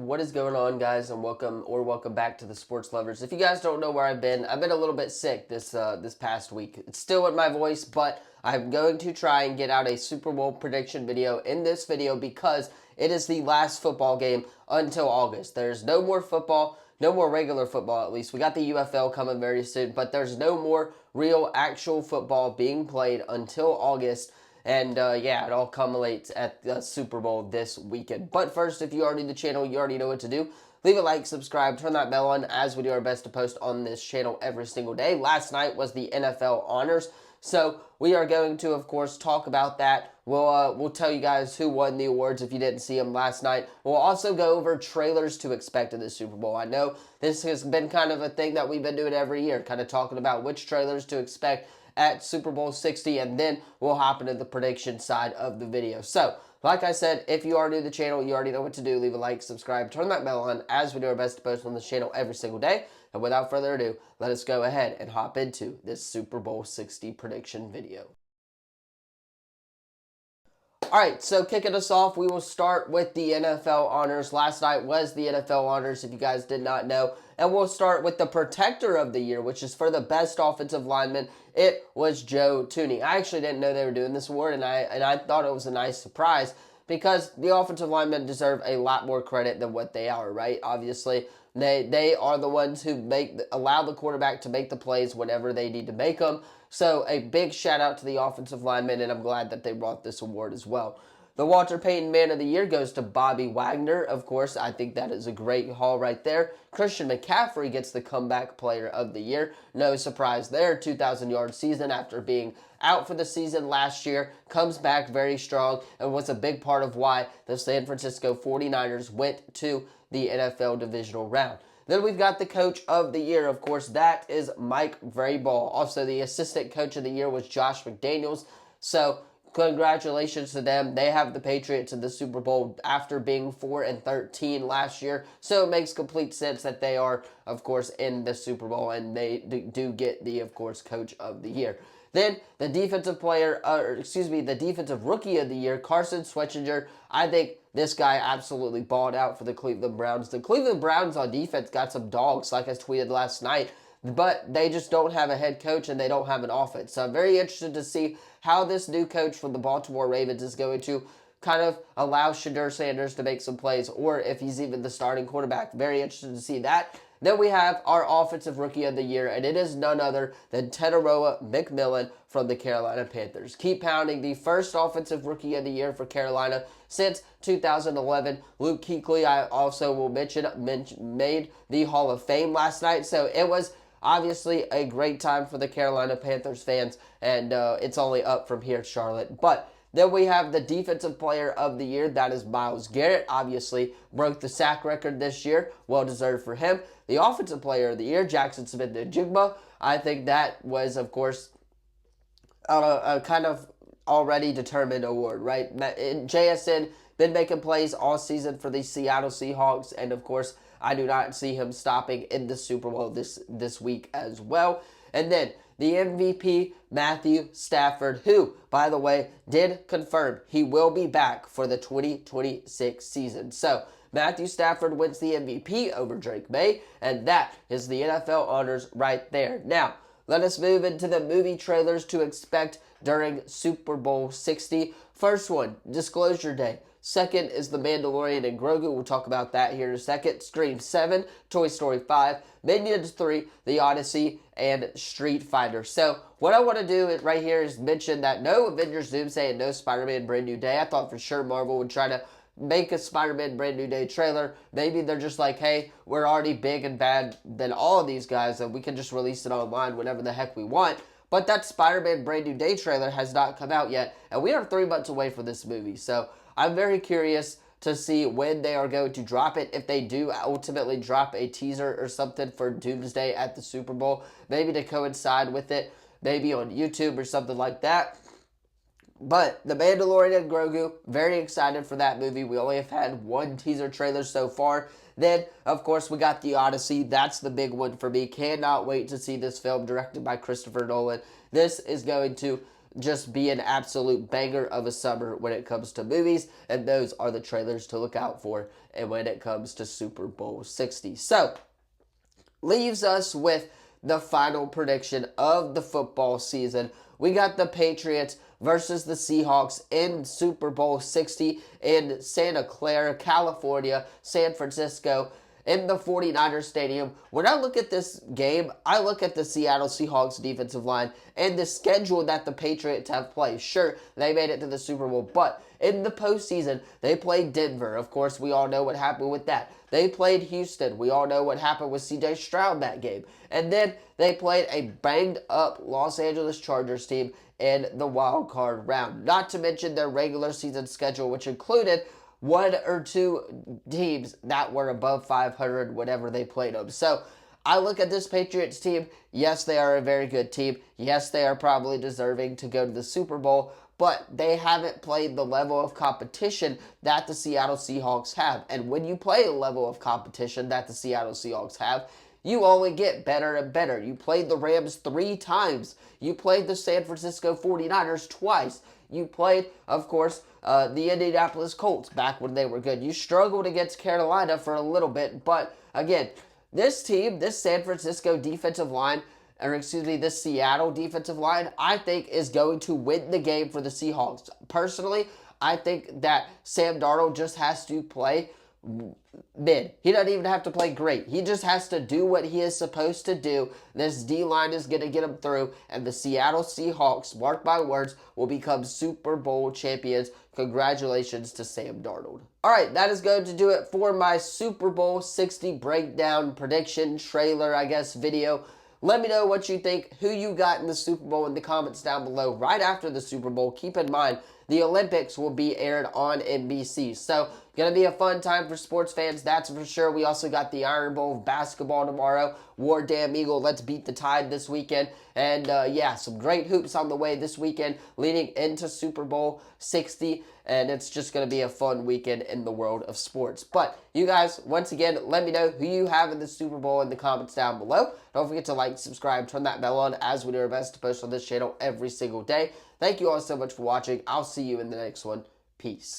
What is going on, guys, and welcome back to the Sports Lovers. If you guys don't know where I've been a little bit sick this past week. It's still in my voice, but I'm going to try and get out a Super Bowl prediction video in this video because it is the last football game until August. There's no more football, no more regular football at least. We got the UFL coming very soon, but there's no more real actual football being played until August. And yeah, it all culminates at the Super Bowl this weekend. But first, if you are new to the channel, you already know what to do. Leave a like, subscribe, turn that bell on as we do our best to post on this channel every single day. Last night was the NFL Honors. So we are going to, of course, talk about that. We'll tell you guys who won the awards if you didn't see them last night. We'll also go over trailers to expect in the Super Bowl. I know this has been kind of a thing that we've been doing every year, kind of talking about which trailers to expect at Super Bowl 60, and then we'll hop into the prediction side of the video. So, like I said, if you are new to the channel, you already know what to do. Leave a like, subscribe, turn that bell on as we do our best to post on this channel every single day. And without further ado, let us go ahead and hop into this Super Bowl 60 prediction video. All right, so kicking us off, we will start with the NFL Honors. Last night was the NFL Honors, if you guys did not know. And we'll start with the Protector of the Year, which is for the best offensive lineman. It was Joe Thuney. I actually didn't know they were doing this award, and I thought it was a nice surprise because the offensive linemen deserve a lot more credit than what they are, right? Obviously, they are the ones who allow the quarterback to make the plays whenever they need to make them. So a big shout out to the offensive linemen, and I'm glad that they brought this award as well. The Walter Payton Man of the Year goes to Bobby Wagner. Of course, I think that is a great haul right there. Christian McCaffrey gets the Comeback Player of the Year. No surprise there. 2,000-yard season after being out for the season last year. Comes back very strong and was a big part of why the San Francisco 49ers went to the NFL divisional round. Then we've got the Coach of the Year. Of course, that is Mike Vrabel. Also, the Assistant Coach of the Year was Josh McDaniels. So, congratulations to them. They have the Patriots in the Super Bowl after being 4-13 last year. So, it makes complete sense that they are, of course, in the Super Bowl. And they do get the, of course, Coach of the Year. Then, the defensive rookie of the year, Carson Schwarzenegger. I think this guy absolutely balled out for the Cleveland Browns. The Cleveland Browns on defense got some dogs, like I tweeted last night, but they just don't have a head coach and they don't have an offense. So I'm very interested to see how this new coach from the Baltimore Ravens is going to kind of allow Shedeur Sanders to make some plays, or if he's even the starting quarterback. Very interested to see that. Then we have our Offensive Rookie of the Year, and it is none other than Tenaroa McMillan from the Carolina Panthers. Keep pounding, the first Offensive Rookie of the Year for Carolina since 2011. Luke Kuechly, I also will mention, made the Hall of Fame last night, so it was obviously a great time for the Carolina Panthers fans, and it's only up from here, Charlotte. But then we have the Defensive Player of the Year. That is Myles Garrett. Obviously, broke the sack record this year. Well-deserved for him. The Offensive Player of the Year, Jackson Smith-Njigba. I think that was, of course, a kind of already determined award, right? JSN been making plays all season for the Seattle Seahawks, and, of course, I do not see him stopping in the Super Bowl this week as well. And then the MVP, Matthew Stafford, who, by the way, did confirm he will be back for the 2026 season. So, Matthew Stafford wins the MVP over Drake May, and that is the NFL Honors right there. Now, let us move into the movie trailers to expect during Super Bowl 60. First one, Disclosure Day. Second is The Mandalorian and Grogu. We'll talk about that here in a second. Scream 7, Toy Story 5, Minions 3, The Odyssey, and Street Fighter. So, what I want to do right here is mention that no Avengers Doomsday and no Spider-Man Brand New Day. I thought for sure Marvel would try to make a Spider-Man Brand New Day trailer. Maybe they're just like, hey, we're already big and bad than all of these guys, and we can just release it online whenever the heck we want. But that Spider-Man Brand New Day trailer has not come out yet, and we are 3 months away from this movie. So, I'm very curious to see when they are going to drop it. If they do ultimately drop a teaser or something for Doomsday at the Super Bowl, maybe to coincide with it, maybe on YouTube or something like that. But The Mandalorian and Grogu, very excited for that movie. We only have had one teaser trailer so far. Then, of course, we got The Odyssey. That's the big one for me. Cannot wait to see this film directed by Christopher Nolan. This is going to just be an absolute banger of a summer when it comes to movies, and those are the trailers to look out for and when it comes to Super Bowl 60. So, leaves us with the final prediction of the football season. We got the Patriots versus the Seahawks in Super Bowl 60 in Santa Clara, California, San Francisco, in the 49ers Stadium. When I look at this game, I look at the Seattle Seahawks defensive line and the schedule that the Patriots have played. Sure, they made it to the Super Bowl, but in the postseason, they played Denver. Of course, we all know what happened with that. They played Houston. We all know what happened with C.J. Stroud that game. And then they played a banged-up Los Angeles Chargers team in the wild card round. Not to mention their regular season schedule, which included one or two teams that were above 500 whenever they played them. So I look at this Patriots team. Yes, they are a very good team. Yes, they are probably deserving to go to the Super Bowl, but they haven't played the level of competition that the Seattle Seahawks have. And when you play a level of competition that the Seattle Seahawks have, you only get better and better. You played the Rams 3 times. You played the San Francisco 49ers twice. You played, of course, the Indianapolis Colts back when they were good. You struggled against Carolina for a little bit, but again, this team, this San Francisco defensive line, this Seattle defensive line, I think is going to win the game for the Seahawks. Personally, I think that Sam Darnold just has to play mid. He doesn't even have to play great. He just has to do what he is supposed to do. This D-line is going to get him through, and the Seattle Seahawks, mark my words, will become Super Bowl champions. Congratulations to Sam Darnold. All right, that is going to do it for my Super Bowl 60 breakdown prediction trailer, video. Let me know what you think, who you got in the Super Bowl in the comments down below right after the Super Bowl. Keep in mind, the Olympics will be aired on NBC. So, going to be a fun time for sports fans, that's for sure. We also got the Iron Bowl of basketball tomorrow. War Damn Eagle, let's beat the Tide this weekend. And yeah, some great hoops on the way this weekend leading into Super Bowl 60. And it's just going to be a fun weekend in the world of sports. But you guys, once again, let me know who you have in the Super Bowl in the comments down below. Don't forget to like, subscribe, turn that bell on, as we do our best to post on this channel every single day. Thank you all so much for watching. I'll see you in the next one. Peace.